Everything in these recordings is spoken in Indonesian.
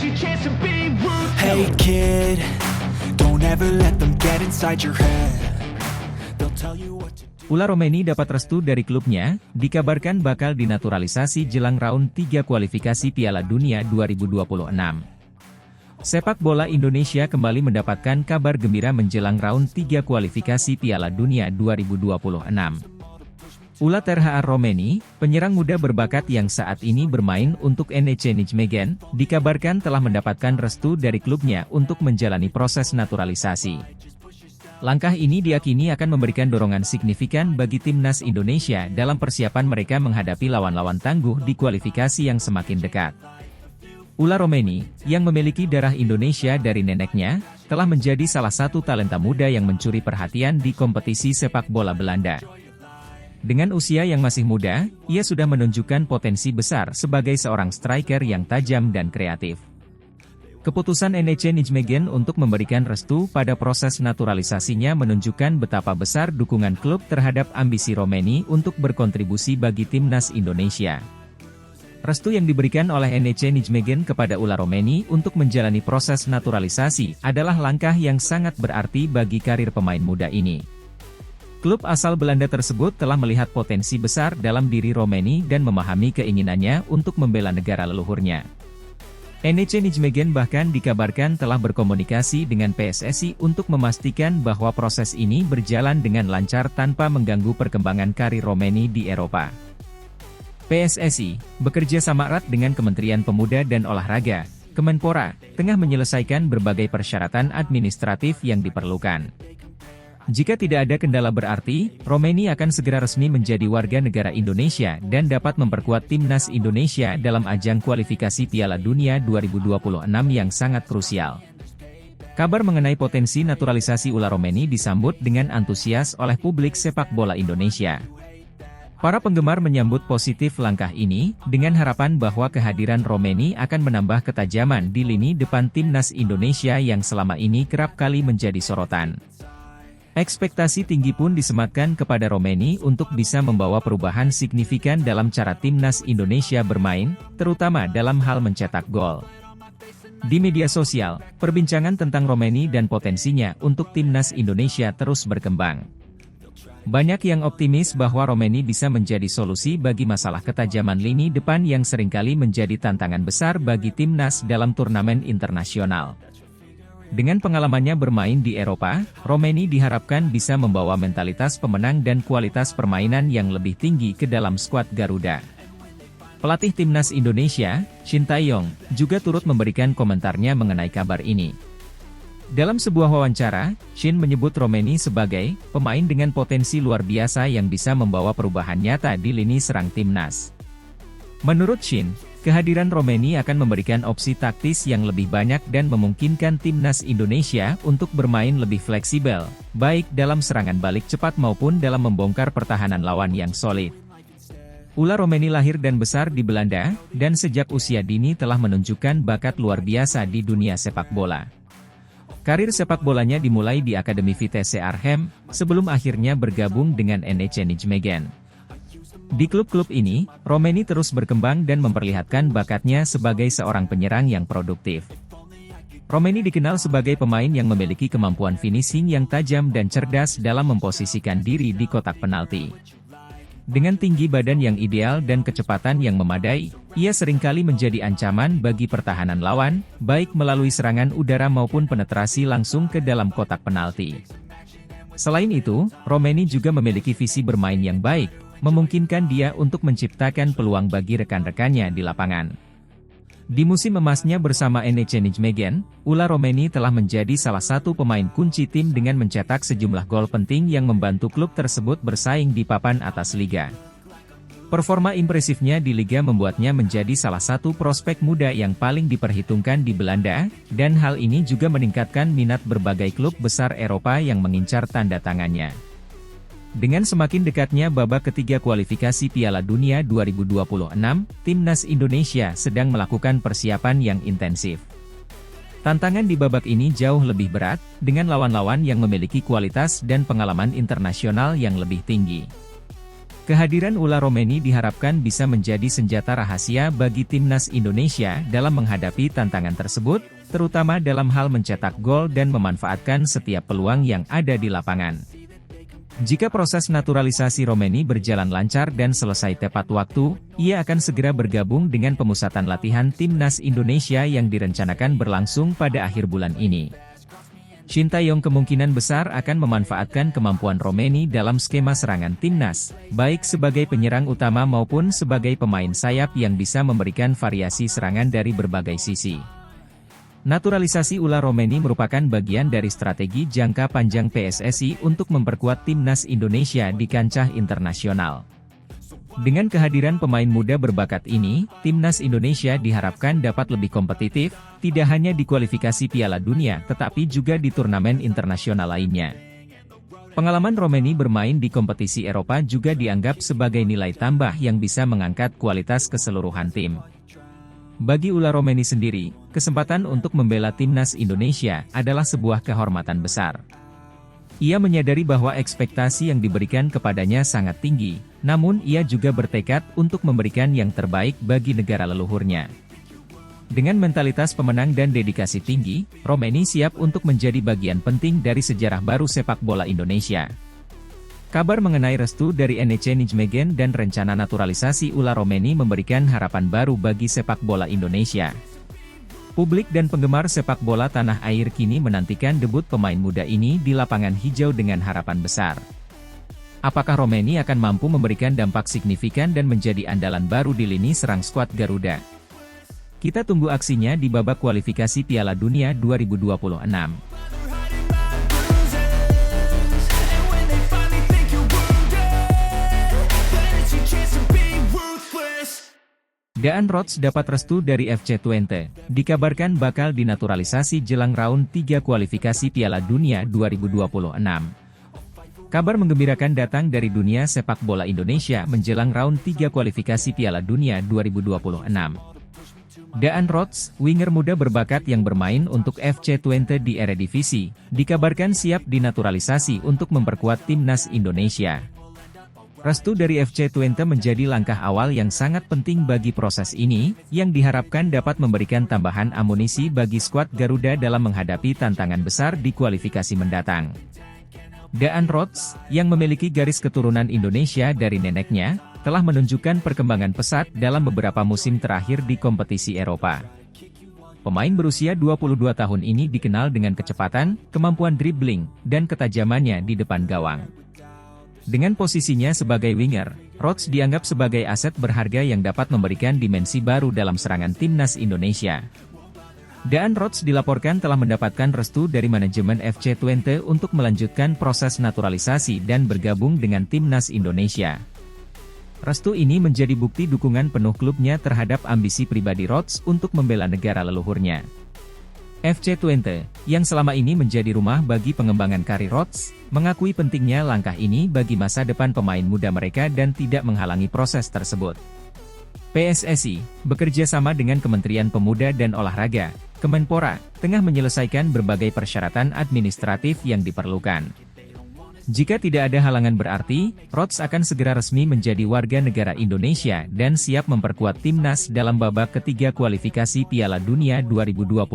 your chance to be ruthless. Hey kid, don't ever let them get inside your head. They'll tell you what to do. Ula Romeni dapat restu dari klubnya, dikabarkan bakal dinaturalisasi jelang round 3 kualifikasi Piala Dunia 2026. Sepak bola Indonesia kembali mendapatkan kabar gembira menjelang round 3 kualifikasi Piala Dunia 2026. Ula Terhaar Romeni, penyerang muda berbakat yang saat ini bermain untuk NEC Nijmegen, dikabarkan telah mendapatkan restu dari klubnya untuk menjalani proses naturalisasi. Langkah ini diyakini akan memberikan dorongan signifikan bagi timnas Indonesia dalam persiapan mereka menghadapi lawan-lawan tangguh di kualifikasi yang semakin dekat. Ula Romeni, yang memiliki darah Indonesia dari neneknya, telah menjadi salah satu talenta muda yang mencuri perhatian di kompetisi sepak bola Belanda. Dengan usia yang masih muda, ia sudah menunjukkan potensi besar sebagai seorang striker yang tajam dan kreatif. Keputusan NEC Nijmegen untuk memberikan restu pada proses naturalisasinya menunjukkan betapa besar dukungan klub terhadap ambisi Romeni untuk berkontribusi bagi timnas Indonesia. Restu yang diberikan oleh NEC Nijmegen kepada Ula Romeni untuk menjalani proses naturalisasi adalah langkah yang sangat berarti bagi karir pemain muda ini. Klub asal Belanda tersebut telah melihat potensi besar dalam diri Romeni dan memahami keinginannya untuk membela negara leluhurnya. NEC Nijmegen bahkan dikabarkan telah berkomunikasi dengan PSSI untuk memastikan bahwa proses ini berjalan dengan lancar tanpa mengganggu perkembangan karir Romeni di Eropa. PSSI, bekerja sama erat dengan Kementerian Pemuda dan Olahraga, Kemenpora, tengah menyelesaikan berbagai persyaratan administratif yang diperlukan. Jika tidak ada kendala berarti, Romeni akan segera resmi menjadi warga negara Indonesia dan dapat memperkuat timnas Indonesia dalam ajang kualifikasi Piala Dunia 2026 yang sangat krusial. Kabar mengenai potensi naturalisasi Ula Romeni disambut dengan antusias oleh publik sepak bola Indonesia. Para penggemar menyambut positif langkah ini, dengan harapan bahwa kehadiran Romeni akan menambah ketajaman di lini depan timnas Indonesia yang selama ini kerap kali menjadi sorotan. Ekspektasi tinggi pun disematkan kepada Romeni untuk bisa membawa perubahan signifikan dalam cara timnas Indonesia bermain, terutama dalam hal mencetak gol. Di media sosial, perbincangan tentang Romeni dan potensinya untuk timnas Indonesia terus berkembang. Banyak yang optimis bahwa Romeni bisa menjadi solusi bagi masalah ketajaman lini depan yang seringkali menjadi tantangan besar bagi timnas dalam turnamen internasional. Dengan pengalamannya bermain di Eropa, Romeni diharapkan bisa membawa mentalitas pemenang dan kualitas permainan yang lebih tinggi ke dalam skuad Garuda. Pelatih timnas Indonesia, Shin Tae-yong, juga turut memberikan komentarnya mengenai kabar ini. Dalam sebuah wawancara, Shin menyebut Romeni sebagai pemain dengan potensi luar biasa yang bisa membawa perubahan nyata di lini serang timnas. Menurut Shin, kehadiran Romeni akan memberikan opsi taktis yang lebih banyak dan memungkinkan timnas Indonesia untuk bermain lebih fleksibel, baik dalam serangan balik cepat maupun dalam membongkar pertahanan lawan yang solid. Ula Romeni lahir dan besar di Belanda, dan sejak usia dini telah menunjukkan bakat luar biasa di dunia sepak bola. Karir sepak bolanya dimulai di Akademi Vitesse Arnhem, sebelum akhirnya bergabung dengan NEC Nijmegen. Di klub-klub ini, Romeni terus berkembang dan memperlihatkan bakatnya sebagai seorang penyerang yang produktif. Romeni dikenal sebagai pemain yang memiliki kemampuan finishing yang tajam dan cerdas dalam memposisikan diri di kotak penalti. Dengan tinggi badan yang ideal dan kecepatan yang memadai, ia seringkali menjadi ancaman bagi pertahanan lawan, baik melalui serangan udara maupun penetrasi langsung ke dalam kotak penalti. Selain itu, Romeni juga memiliki visi bermain yang baik, memungkinkan dia untuk menciptakan peluang bagi rekan-rekannya di lapangan. Di musim emasnya bersama NEC Nijmegen, Ula Romeni telah menjadi salah satu pemain kunci tim dengan mencetak sejumlah gol penting yang membantu klub tersebut bersaing di papan atas liga. Performa impresifnya di liga membuatnya menjadi salah satu prospek muda yang paling diperhitungkan di Belanda, dan hal ini juga meningkatkan minat berbagai klub besar Eropa yang mengincar tanda tangannya. Dengan semakin dekatnya babak ketiga kualifikasi Piala Dunia 2026, timnas Indonesia sedang melakukan persiapan yang intensif. Tantangan di babak ini jauh lebih berat, dengan lawan-lawan yang memiliki kualitas dan pengalaman internasional yang lebih tinggi. Kehadiran Ula Romeni diharapkan bisa menjadi senjata rahasia bagi timnas Indonesia dalam menghadapi tantangan tersebut, terutama dalam hal mencetak gol dan memanfaatkan setiap peluang yang ada di lapangan. Jika proses naturalisasi Romeni berjalan lancar dan selesai tepat waktu, ia akan segera bergabung dengan pemusatan latihan timnas Indonesia yang direncanakan berlangsung pada akhir bulan ini. Shin Tae-yong kemungkinan besar akan memanfaatkan kemampuan Romeni dalam skema serangan timnas, baik sebagai penyerang utama maupun sebagai pemain sayap yang bisa memberikan variasi serangan dari berbagai sisi. Naturalisasi Ula Romeni merupakan bagian dari strategi jangka panjang PSSI untuk memperkuat timnas Indonesia di kancah internasional. Dengan kehadiran pemain muda berbakat ini, timnas Indonesia diharapkan dapat lebih kompetitif, tidak hanya di kualifikasi Piala Dunia tetapi juga di turnamen internasional lainnya. Pengalaman Romeni bermain di kompetisi Eropa juga dianggap sebagai nilai tambah yang bisa mengangkat kualitas keseluruhan tim. Bagi Ula Romeni sendiri, kesempatan untuk membela timnas Indonesia adalah sebuah kehormatan besar. Ia menyadari bahwa ekspektasi yang diberikan kepadanya sangat tinggi, namun ia juga bertekad untuk memberikan yang terbaik bagi negara leluhurnya. Dengan mentalitas pemenang dan dedikasi tinggi, Romeni siap untuk menjadi bagian penting dari sejarah baru sepak bola Indonesia. Kabar mengenai restu dari NEC Nijmegen dan rencana naturalisasi Ula Romeni memberikan harapan baru bagi sepak bola Indonesia. Publik dan penggemar sepak bola tanah air kini menantikan debut pemain muda ini di lapangan hijau dengan harapan besar. Apakah Romeni akan mampu memberikan dampak signifikan dan menjadi andalan baru di lini serang skuad Garuda? Kita tunggu aksinya di babak kualifikasi Piala Dunia 2026. Daan Rots dapat restu dari FC Twente, dikabarkan bakal dinaturalisasi jelang round 3 kualifikasi Piala Dunia 2026. Kabar menggembirakan datang dari dunia sepak bola Indonesia menjelang round 3 kualifikasi Piala Dunia 2026. Daan Rots, winger muda berbakat yang bermain untuk FC Twente di Eredivisie, dikabarkan siap dinaturalisasi untuk memperkuat timnas Indonesia. Restu dari FC Twente menjadi langkah awal yang sangat penting bagi proses ini, yang diharapkan dapat memberikan tambahan amunisi bagi skuad Garuda dalam menghadapi tantangan besar di kualifikasi mendatang. Daan Rots, yang memiliki garis keturunan Indonesia dari neneknya, telah menunjukkan perkembangan pesat dalam beberapa musim terakhir di kompetisi Eropa. Pemain berusia 22 tahun ini dikenal dengan kecepatan, kemampuan dribbling, dan ketajamannya di depan gawang. Dengan posisinya sebagai winger, Rots dianggap sebagai aset berharga yang dapat memberikan dimensi baru dalam serangan timnas Indonesia. Daan Rots dilaporkan telah mendapatkan restu dari manajemen FC Twente untuk melanjutkan proses naturalisasi dan bergabung dengan timnas Indonesia. Restu ini menjadi bukti dukungan penuh klubnya terhadap ambisi pribadi Rots untuk membela negara leluhurnya. FC Twente, yang selama ini menjadi rumah bagi pengembangan karir Rots, mengakui pentingnya langkah ini bagi masa depan pemain muda mereka dan tidak menghalangi proses tersebut. PSSI, bekerja sama dengan Kementerian Pemuda dan Olahraga, Kemenpora, tengah menyelesaikan berbagai persyaratan administratif yang diperlukan. Jika tidak ada halangan berarti, Rots akan segera resmi menjadi warga negara Indonesia dan siap memperkuat timnas dalam babak ketiga kualifikasi Piala Dunia 2026.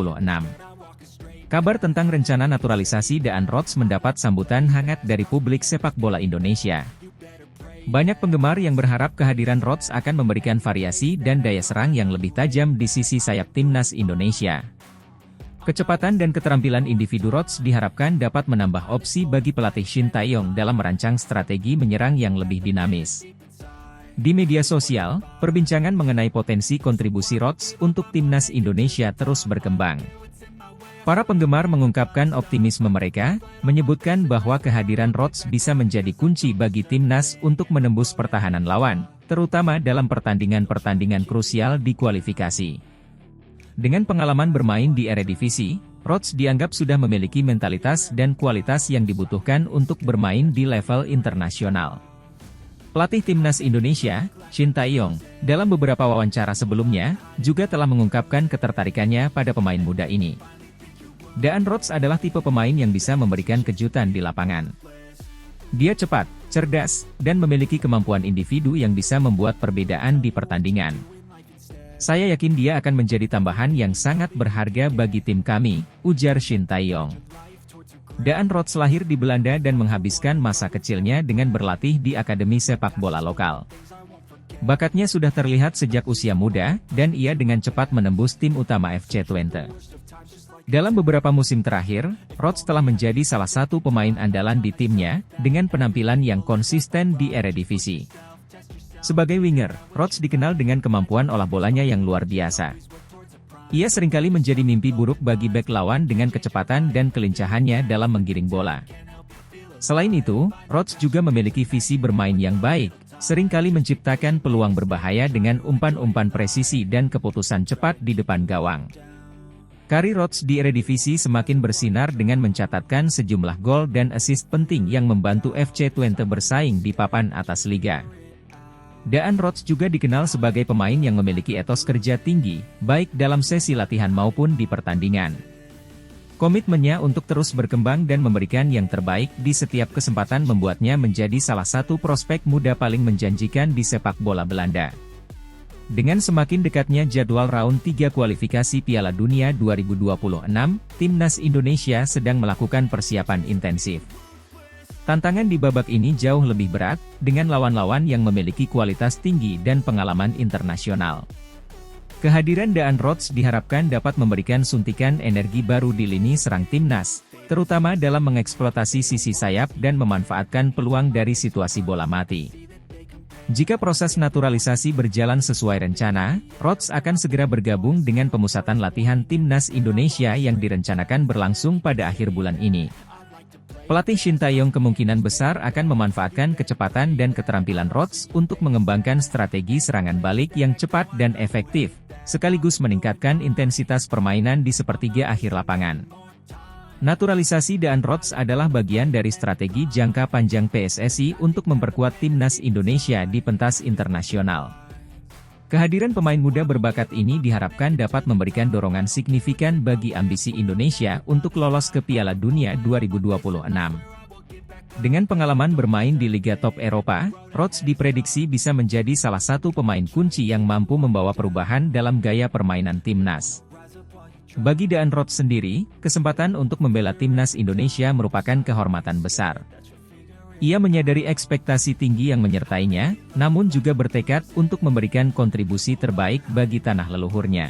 Kabar tentang rencana naturalisasi Daan Rots mendapat sambutan hangat dari publik sepak bola Indonesia. Banyak penggemar yang berharap kehadiran Rots akan memberikan variasi dan daya serang yang lebih tajam di sisi sayap timnas Indonesia. Kecepatan dan keterampilan individu Rots diharapkan dapat menambah opsi bagi pelatih Shin Tae-yong dalam merancang strategi menyerang yang lebih dinamis. Di media sosial, perbincangan mengenai potensi kontribusi Rots untuk timnas Indonesia terus berkembang. Para penggemar mengungkapkan optimisme mereka, menyebutkan bahwa kehadiran Rots bisa menjadi kunci bagi timnas untuk menembus pertahanan lawan, terutama dalam pertandingan-pertandingan krusial di kualifikasi. Dengan pengalaman bermain di Eredivisie, Rots dianggap sudah memiliki mentalitas dan kualitas yang dibutuhkan untuk bermain di level internasional. Pelatih timnas Indonesia, Shin Tae-yong, dalam beberapa wawancara sebelumnya, juga telah mengungkapkan ketertarikannya pada pemain muda ini. Daan Rots adalah tipe pemain yang bisa memberikan kejutan di lapangan. Dia cepat, cerdas, dan memiliki kemampuan individu yang bisa membuat perbedaan di pertandingan. Saya yakin dia akan menjadi tambahan yang sangat berharga bagi tim kami, ujar Shin Tae-yong. Daan Rots lahir di Belanda dan menghabiskan masa kecilnya dengan berlatih di akademi sepak bola lokal. Bakatnya sudah terlihat sejak usia muda, dan ia dengan cepat menembus tim utama FC Twente. Dalam beberapa musim terakhir, Rots telah menjadi salah satu pemain andalan di timnya, dengan penampilan yang konsisten di Eredivisie. Sebagai winger, Rots dikenal dengan kemampuan olah bolanya yang luar biasa. Ia seringkali menjadi mimpi buruk bagi bek lawan dengan kecepatan dan kelincahannya dalam menggiring bola. Selain itu, Rots juga memiliki visi bermain yang baik, seringkali menciptakan peluang berbahaya dengan umpan-umpan presisi dan keputusan cepat di depan gawang. Karir Rots di Eredivisie semakin bersinar dengan mencatatkan sejumlah gol dan assist penting yang membantu FC Twente bersaing di papan atas liga. Daan Rots juga dikenal sebagai pemain yang memiliki etos kerja tinggi, baik dalam sesi latihan maupun di pertandingan. Komitmennya untuk terus berkembang dan memberikan yang terbaik di setiap kesempatan membuatnya menjadi salah satu prospek muda paling menjanjikan di sepak bola Belanda. Dengan semakin dekatnya jadwal round 3 kualifikasi Piala Dunia 2026, Timnas Indonesia sedang melakukan persiapan intensif. Tantangan di babak ini jauh lebih berat, dengan lawan-lawan yang memiliki kualitas tinggi dan pengalaman internasional. Kehadiran Daan Rots diharapkan dapat memberikan suntikan energi baru di lini serang Timnas, terutama dalam mengeksploitasi sisi sayap dan memanfaatkan peluang dari situasi bola mati. Jika proses naturalisasi berjalan sesuai rencana, Rots akan segera bergabung dengan pemusatan latihan Timnas Indonesia yang direncanakan berlangsung pada akhir bulan ini. Pelatih Shin Tae-yong kemungkinan besar akan memanfaatkan kecepatan dan keterampilan Rots untuk mengembangkan strategi serangan balik yang cepat dan efektif, sekaligus meningkatkan intensitas permainan di sepertiga akhir lapangan. Naturalisasi Daan Rots adalah bagian dari strategi jangka panjang PSSI untuk memperkuat Timnas Indonesia di pentas internasional. Kehadiran pemain muda berbakat ini diharapkan dapat memberikan dorongan signifikan bagi ambisi Indonesia untuk lolos ke Piala Dunia 2026. Dengan pengalaman bermain di Liga Top Eropa, Rots diprediksi bisa menjadi salah satu pemain kunci yang mampu membawa perubahan dalam gaya permainan Timnas. Bagi Daan Rots sendiri, kesempatan untuk membela Timnas Indonesia merupakan kehormatan besar. Ia menyadari ekspektasi tinggi yang menyertainya, namun juga bertekad untuk memberikan kontribusi terbaik bagi tanah leluhurnya.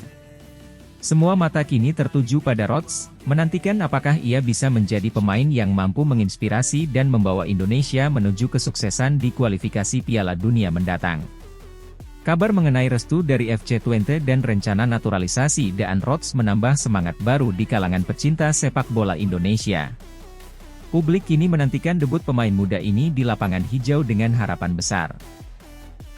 Semua mata kini tertuju pada Rots, menantikan apakah ia bisa menjadi pemain yang mampu menginspirasi dan membawa Indonesia menuju kesuksesan di kualifikasi Piala Dunia mendatang. Kabar mengenai restu dari FC Twente dan rencana naturalisasi Daan Rots menambah semangat baru di kalangan pecinta sepak bola Indonesia. Publik kini menantikan debut pemain muda ini di lapangan hijau dengan harapan besar.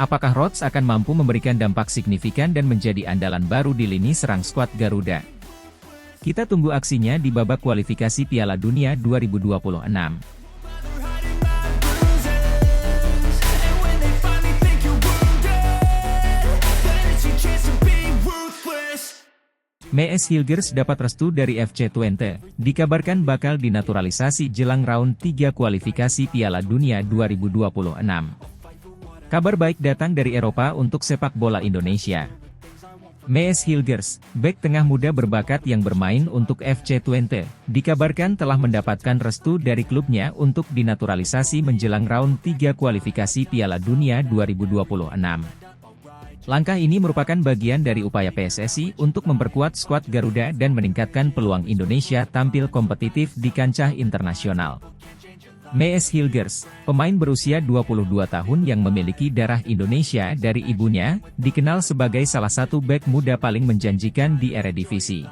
Apakah Rots akan mampu memberikan dampak signifikan dan menjadi andalan baru di lini serang skuad Garuda? Kita tunggu aksinya di babak kualifikasi Piala Dunia 2026. Mees Hilgers dapat restu dari FC Twente, dikabarkan bakal dinaturalisasi jelang round 3 kualifikasi Piala Dunia 2026. Kabar baik datang dari Eropa untuk sepak bola Indonesia. Mees Hilgers, bek tengah muda berbakat yang bermain untuk FC Twente, dikabarkan telah mendapatkan restu dari klubnya untuk dinaturalisasi menjelang round 3 kualifikasi Piala Dunia 2026. Langkah ini merupakan bagian dari upaya PSSI untuk memperkuat skuad Garuda dan meningkatkan peluang Indonesia tampil kompetitif di kancah internasional. Mees Hilgers, pemain berusia 22 tahun yang memiliki darah Indonesia dari ibunya, dikenal sebagai salah satu bek muda paling menjanjikan di Eredivisie.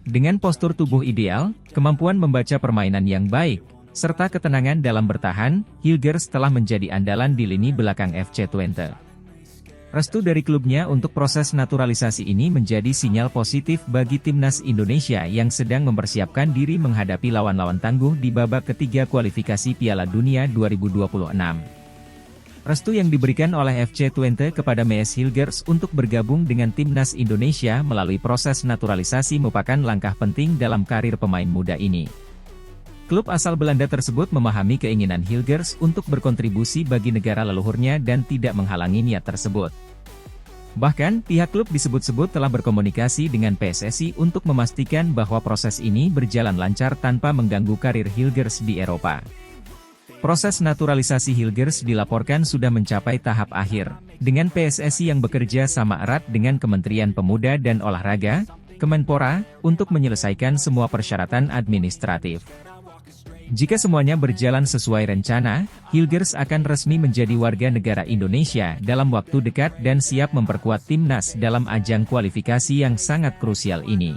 Dengan postur tubuh ideal, kemampuan membaca permainan yang baik, serta ketenangan dalam bertahan, Hilgers telah menjadi andalan di lini belakang FC Twente. Restu dari klubnya untuk proses naturalisasi ini menjadi sinyal positif bagi Timnas Indonesia yang sedang mempersiapkan diri menghadapi lawan-lawan tangguh di babak ketiga kualifikasi Piala Dunia 2026. Restu yang diberikan oleh FC Twente kepada Mees Hilgers untuk bergabung dengan Timnas Indonesia melalui proses naturalisasi merupakan langkah penting dalam karir pemain muda ini. Klub asal Belanda tersebut memahami keinginan Hilgers untuk berkontribusi bagi negara leluhurnya dan tidak menghalangi niat tersebut. Bahkan, pihak klub disebut-sebut telah berkomunikasi dengan PSSI untuk memastikan bahwa proses ini berjalan lancar tanpa mengganggu karir Hilgers di Eropa. Proses naturalisasi Hilgers dilaporkan sudah mencapai tahap akhir, dengan PSSI yang bekerja sama erat dengan Kementerian Pemuda dan Olahraga, Kemenpora, untuk menyelesaikan semua persyaratan administratif. Jika semuanya berjalan sesuai rencana, Hilgers akan resmi menjadi warga negara Indonesia dalam waktu dekat dan siap memperkuat timnas dalam ajang kualifikasi yang sangat krusial ini.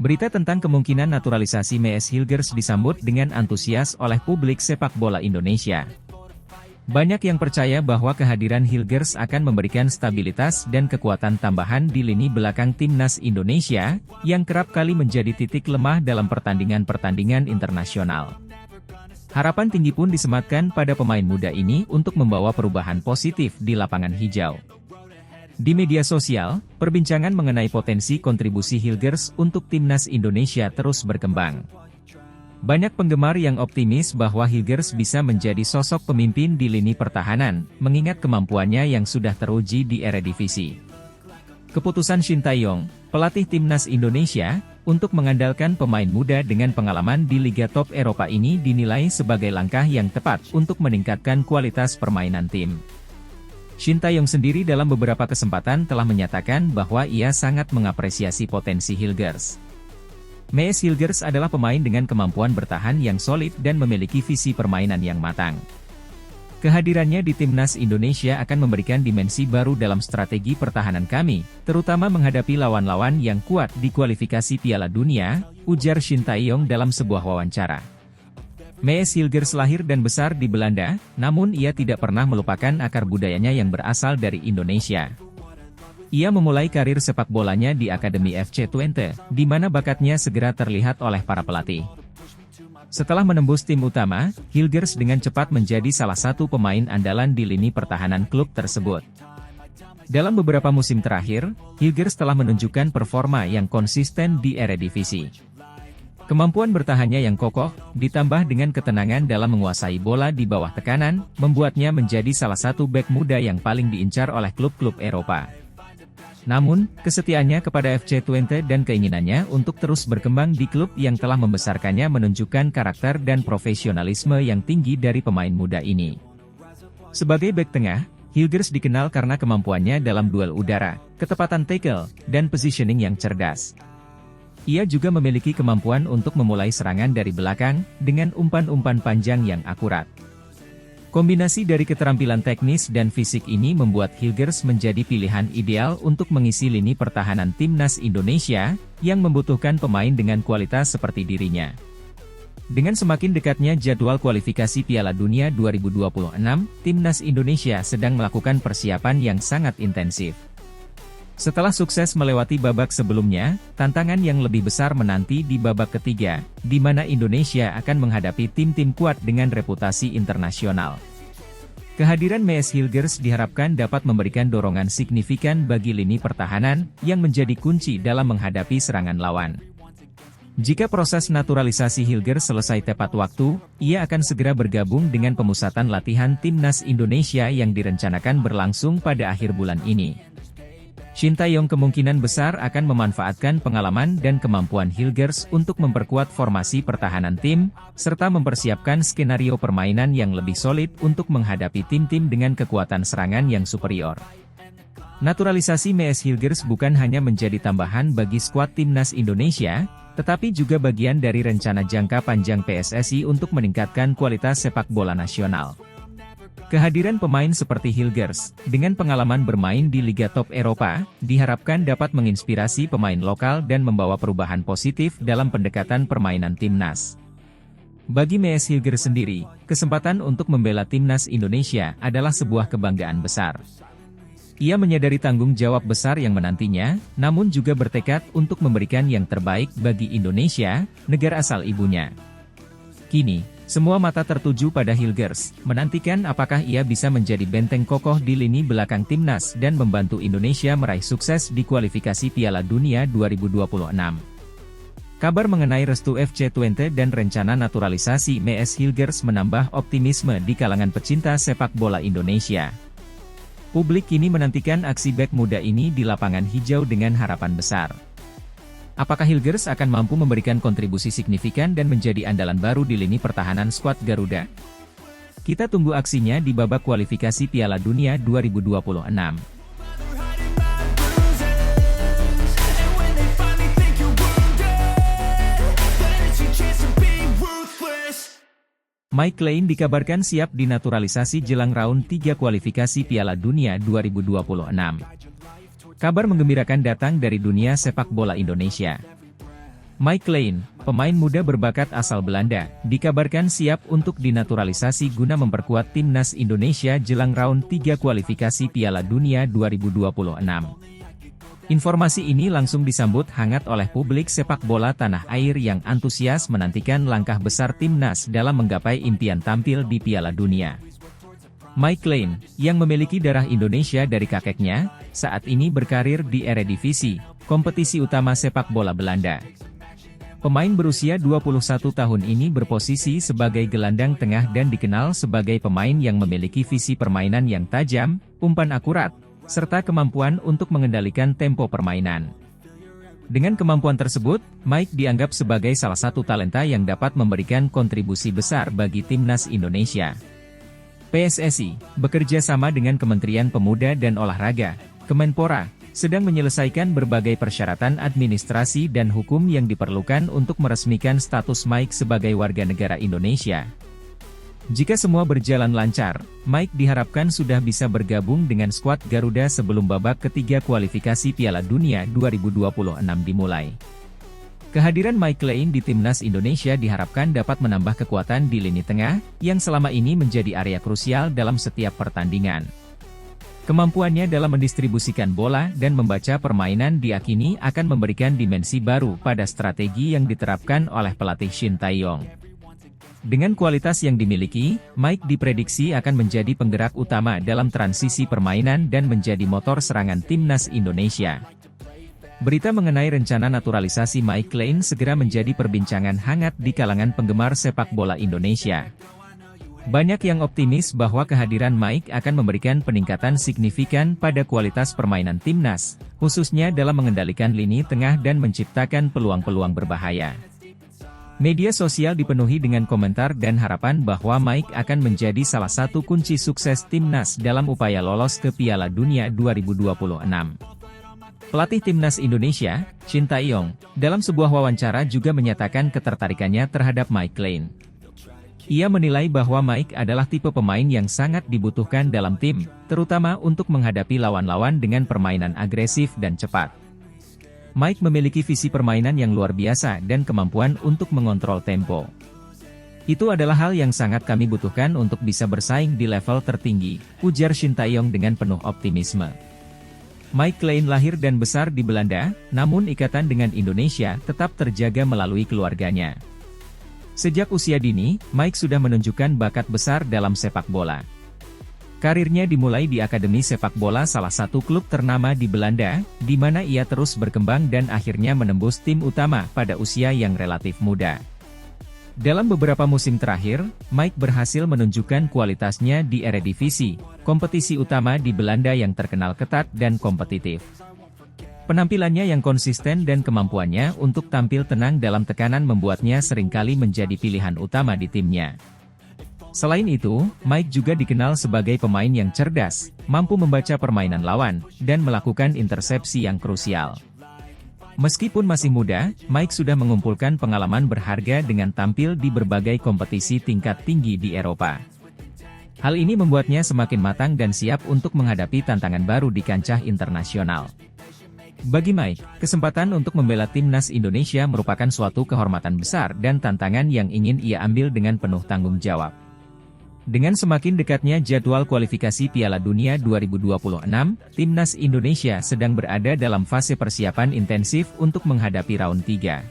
Berita tentang kemungkinan naturalisasi Mees Hilgers disambut dengan antusias oleh publik sepak bola Indonesia. Banyak yang percaya bahwa kehadiran Hilgers akan memberikan stabilitas dan kekuatan tambahan di lini belakang timnas Indonesia, yang kerap kali menjadi titik lemah dalam pertandingan-pertandingan internasional. Harapan tinggi pun disematkan pada pemain muda ini untuk membawa perubahan positif di lapangan hijau. Di media sosial, perbincangan mengenai potensi kontribusi Hilgers untuk timnas Indonesia terus berkembang. Banyak penggemar yang optimis bahwa Hilgers bisa menjadi sosok pemimpin di lini pertahanan, mengingat kemampuannya yang sudah teruji di Eredivisie. Keputusan Shin Tae-yong, pelatih timnas Indonesia, untuk mengandalkan pemain muda dengan pengalaman di Liga Top Eropa ini dinilai sebagai langkah yang tepat untuk meningkatkan kualitas permainan tim. Shin Tae-yong sendiri dalam beberapa kesempatan telah menyatakan bahwa ia sangat mengapresiasi potensi Hilgers. Mees Hilgers adalah pemain dengan kemampuan bertahan yang solid dan memiliki visi permainan yang matang. Kehadirannya di timnas Indonesia akan memberikan dimensi baru dalam strategi pertahanan kami, terutama menghadapi lawan-lawan yang kuat di kualifikasi Piala Dunia, ujar Shin Tae-yong dalam sebuah wawancara. Mees Hilgers lahir dan besar di Belanda, namun ia tidak pernah melupakan akar budayanya yang berasal dari Indonesia. Ia memulai karir sepak bolanya di Akademi FC Twente, di mana bakatnya segera terlihat oleh para pelatih. Setelah menembus tim utama, Hilgers dengan cepat menjadi salah satu pemain andalan di lini pertahanan klub tersebut. Dalam beberapa musim terakhir, Hilgers telah menunjukkan performa yang konsisten di Eredivisie. Kemampuan bertahannya yang kokoh, ditambah dengan ketenangan dalam menguasai bola di bawah tekanan, membuatnya menjadi salah satu bek muda yang paling diincar oleh klub-klub Eropa. Namun, kesetiaannya kepada FC Twente dan keinginannya untuk terus berkembang di klub yang telah membesarkannya menunjukkan karakter dan profesionalisme yang tinggi dari pemain muda ini. Sebagai bek tengah, Hilgers dikenal karena kemampuannya dalam duel udara, ketepatan tackle, dan positioning yang cerdas. Ia juga memiliki kemampuan untuk memulai serangan dari belakang, dengan umpan-umpan panjang yang akurat. Kombinasi dari keterampilan teknis dan fisik ini membuat Hilgers menjadi pilihan ideal untuk mengisi lini pertahanan timnas Indonesia, yang membutuhkan pemain dengan kualitas seperti dirinya. Dengan semakin dekatnya jadwal kualifikasi Piala Dunia 2026, timnas Indonesia sedang melakukan persiapan yang sangat intensif. Setelah sukses melewati babak sebelumnya, tantangan yang lebih besar menanti di babak ketiga, di mana Indonesia akan menghadapi tim-tim kuat dengan reputasi internasional. Kehadiran Mees Hilgers diharapkan dapat memberikan dorongan signifikan bagi lini pertahanan, yang menjadi kunci dalam menghadapi serangan lawan. Jika proses naturalisasi Hilgers selesai tepat waktu, ia akan segera bergabung dengan pemusatan latihan timnas Indonesia yang direncanakan berlangsung pada akhir bulan ini. Shin Tae-yong kemungkinan besar akan memanfaatkan pengalaman dan kemampuan Hilgers untuk memperkuat formasi pertahanan tim, serta mempersiapkan skenario permainan yang lebih solid untuk menghadapi tim-tim dengan kekuatan serangan yang superior. Naturalisasi Mees Hilgers bukan hanya menjadi tambahan bagi skuad timnas Indonesia, tetapi juga bagian dari rencana jangka panjang PSSI untuk meningkatkan kualitas sepak bola nasional. Kehadiran pemain seperti Hilgers, dengan pengalaman bermain di Liga Top Eropa, diharapkan dapat menginspirasi pemain lokal dan membawa perubahan positif dalam pendekatan permainan timnas. Bagi Mees Hilgers sendiri, kesempatan untuk membela timnas Indonesia adalah sebuah kebanggaan besar. Ia menyadari tanggung jawab besar yang menantinya, namun juga bertekad untuk memberikan yang terbaik bagi Indonesia, negara asal ibunya. Kini, semua mata tertuju pada Hilgers, menantikan apakah ia bisa menjadi benteng kokoh di lini belakang timnas dan membantu Indonesia meraih sukses di kualifikasi Piala Dunia 2026. Kabar mengenai restu FC Twente dan rencana naturalisasi Mees Hilgers menambah optimisme di kalangan pecinta sepak bola Indonesia. Publik kini menantikan aksi bek muda ini di lapangan hijau dengan harapan besar. Apakah Hilgers akan mampu memberikan kontribusi signifikan dan menjadi andalan baru di lini pertahanan skuad Garuda? Kita tunggu aksinya di babak kualifikasi Piala Dunia 2026. Mike Clean dikabarkan siap dinaturalisasi jelang round 3 kualifikasi Piala Dunia 2026. Kabar menggembirakan datang dari dunia sepak bola Indonesia. Mike Clean, pemain muda berbakat asal Belanda, dikabarkan siap untuk dinaturalisasi guna memperkuat timnas Indonesia jelang round 3 kualifikasi Piala Dunia 2026. Informasi ini langsung disambut hangat oleh publik sepak bola tanah air yang antusias menantikan langkah besar timnas dalam menggapai impian tampil di Piala Dunia. Mike Clean, yang memiliki darah Indonesia dari kakeknya, saat ini berkarir di Eredivisie, kompetisi utama sepak bola Belanda. Pemain berusia 21 tahun ini berposisi sebagai gelandang tengah dan dikenal sebagai pemain yang memiliki visi permainan yang tajam, umpan akurat, serta kemampuan untuk mengendalikan tempo permainan. Dengan kemampuan tersebut, Mike dianggap sebagai salah satu talenta yang dapat memberikan kontribusi besar bagi timnas Indonesia. PSSI, bekerja sama dengan Kementerian Pemuda dan Olahraga, Kemenpora, sedang menyelesaikan berbagai persyaratan administrasi dan hukum yang diperlukan untuk meresmikan status Mike sebagai warga negara Indonesia. Jika semua berjalan lancar, Mike diharapkan sudah bisa bergabung dengan skuad Garuda sebelum babak ketiga kualifikasi Piala Dunia 2026 dimulai. Kehadiran Mike Clean di timnas Indonesia diharapkan dapat menambah kekuatan di lini tengah, yang selama ini menjadi area krusial dalam setiap pertandingan. Kemampuannya dalam mendistribusikan bola dan membaca permainan diyakini akan memberikan dimensi baru pada strategi yang diterapkan oleh pelatih Shin Tae-yong. Dengan kualitas yang dimiliki, Mike diprediksi akan menjadi penggerak utama dalam transisi permainan dan menjadi motor serangan timnas Indonesia. Berita mengenai rencana naturalisasi Mike Clean segera menjadi perbincangan hangat di kalangan penggemar sepak bola Indonesia. Banyak yang optimis bahwa kehadiran Mike akan memberikan peningkatan signifikan pada kualitas permainan timnas, khususnya dalam mengendalikan lini tengah dan menciptakan peluang-peluang berbahaya. Media sosial dipenuhi dengan komentar dan harapan bahwa Mike akan menjadi salah satu kunci sukses timnas dalam upaya lolos ke Piala Dunia 2026. Pelatih timnas Indonesia, Shin Tae-yong, dalam sebuah wawancara juga menyatakan ketertarikannya terhadap Mike Clean. Ia menilai bahwa Mike adalah tipe pemain yang sangat dibutuhkan dalam tim, terutama untuk menghadapi lawan-lawan dengan permainan agresif dan cepat. Mike memiliki visi permainan yang luar biasa dan kemampuan untuk mengontrol tempo. Itu adalah hal yang sangat kami butuhkan untuk bisa bersaing di level tertinggi, ujar Shin Tae-yong dengan penuh optimisme. Mike Clean lahir dan besar di Belanda, namun ikatan dengan Indonesia tetap terjaga melalui keluarganya. Sejak usia dini, Mike sudah menunjukkan bakat besar dalam sepak bola. Karirnya dimulai di Akademi Sepak Bola salah satu klub ternama di Belanda, di mana ia terus berkembang dan akhirnya menembus tim utama pada usia yang relatif muda. Dalam beberapa musim terakhir, Mike berhasil menunjukkan kualitasnya di Eredivisie, kompetisi utama di Belanda yang terkenal ketat dan kompetitif. Penampilannya yang konsisten dan kemampuannya untuk tampil tenang dalam tekanan membuatnya seringkali menjadi pilihan utama di timnya. Selain itu, Mike juga dikenal sebagai pemain yang cerdas, mampu membaca permainan lawan, dan melakukan intersepsi yang krusial. Meskipun masih muda, Mike sudah mengumpulkan pengalaman berharga dengan tampil di berbagai kompetisi tingkat tinggi di Eropa. Hal ini membuatnya semakin matang dan siap untuk menghadapi tantangan baru di kancah internasional. Bagi Mike, kesempatan untuk membela timnas Indonesia merupakan suatu kehormatan besar dan tantangan yang ingin ia ambil dengan penuh tanggung jawab. Dengan semakin dekatnya jadwal kualifikasi Piala Dunia 2026, timnas Indonesia sedang berada dalam fase persiapan intensif untuk menghadapi round 3.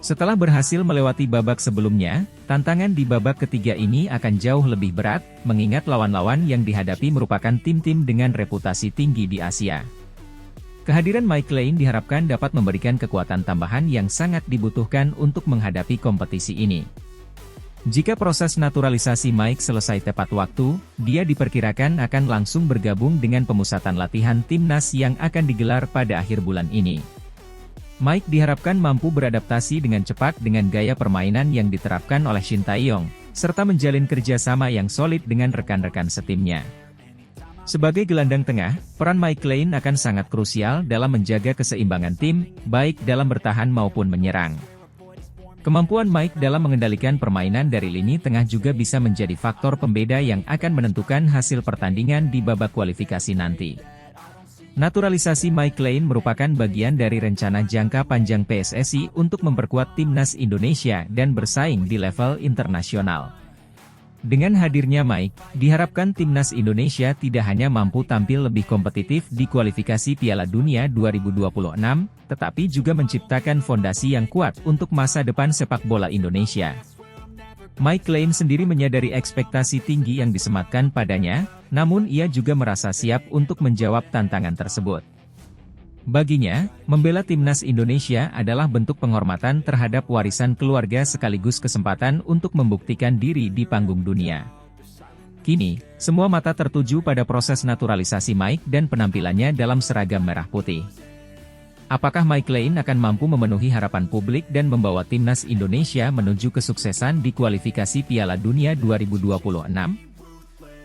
Setelah berhasil melewati babak sebelumnya, tantangan di babak ketiga ini akan jauh lebih berat, mengingat lawan-lawan yang dihadapi merupakan tim-tim dengan reputasi tinggi di Asia. Kehadiran Mike Lane diharapkan dapat memberikan kekuatan tambahan yang sangat dibutuhkan untuk menghadapi kompetisi ini. Jika proses naturalisasi Mike selesai tepat waktu, dia diperkirakan akan langsung bergabung dengan pemusatan latihan timnas yang akan digelar pada akhir bulan ini. Mike diharapkan mampu beradaptasi dengan cepat dengan gaya permainan yang diterapkan oleh Shin Tae-yong, serta menjalin kerjasama yang solid dengan rekan-rekan setimnya. Sebagai gelandang tengah, peran Mike Lane akan sangat krusial dalam menjaga keseimbangan tim, baik dalam bertahan maupun menyerang. Kemampuan Mike dalam mengendalikan permainan dari lini tengah juga bisa menjadi faktor pembeda yang akan menentukan hasil pertandingan di babak kualifikasi nanti. Naturalisasi Mike Lane merupakan bagian dari rencana jangka panjang PSSI untuk memperkuat timnas Indonesia dan bersaing di level internasional. Dengan hadirnya Mike, diharapkan timnas Indonesia tidak hanya mampu tampil lebih kompetitif di kualifikasi Piala Dunia 2026, tetapi juga menciptakan fondasi yang kuat untuk masa depan sepak bola Indonesia. Mike Lane sendiri menyadari ekspektasi tinggi yang disematkan padanya, namun ia juga merasa siap untuk menjawab tantangan tersebut. Baginya, membela timnas Indonesia adalah bentuk penghormatan terhadap warisan keluarga sekaligus kesempatan untuk membuktikan diri di panggung dunia. Kini, semua mata tertuju pada proses naturalisasi Mike dan penampilannya dalam seragam merah putih. Apakah Mike Lane akan mampu memenuhi harapan publik dan membawa timnas Indonesia menuju kesuksesan di kualifikasi Piala Dunia 2026?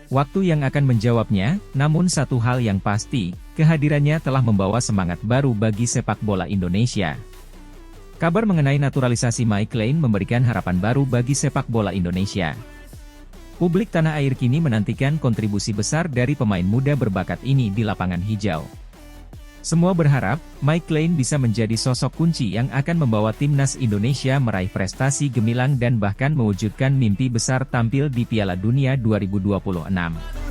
Waktu yang akan menjawabnya, namun satu hal yang pasti, kehadirannya telah membawa semangat baru bagi sepak bola Indonesia. Kabar mengenai naturalisasi Mike Lane memberikan harapan baru bagi sepak bola Indonesia. Publik tanah air kini menantikan kontribusi besar dari pemain muda berbakat ini di lapangan hijau. Semua berharap, Mike Lane bisa menjadi sosok kunci yang akan membawa timnas Indonesia meraih prestasi gemilang dan bahkan mewujudkan mimpi besar tampil di Piala Dunia 2026.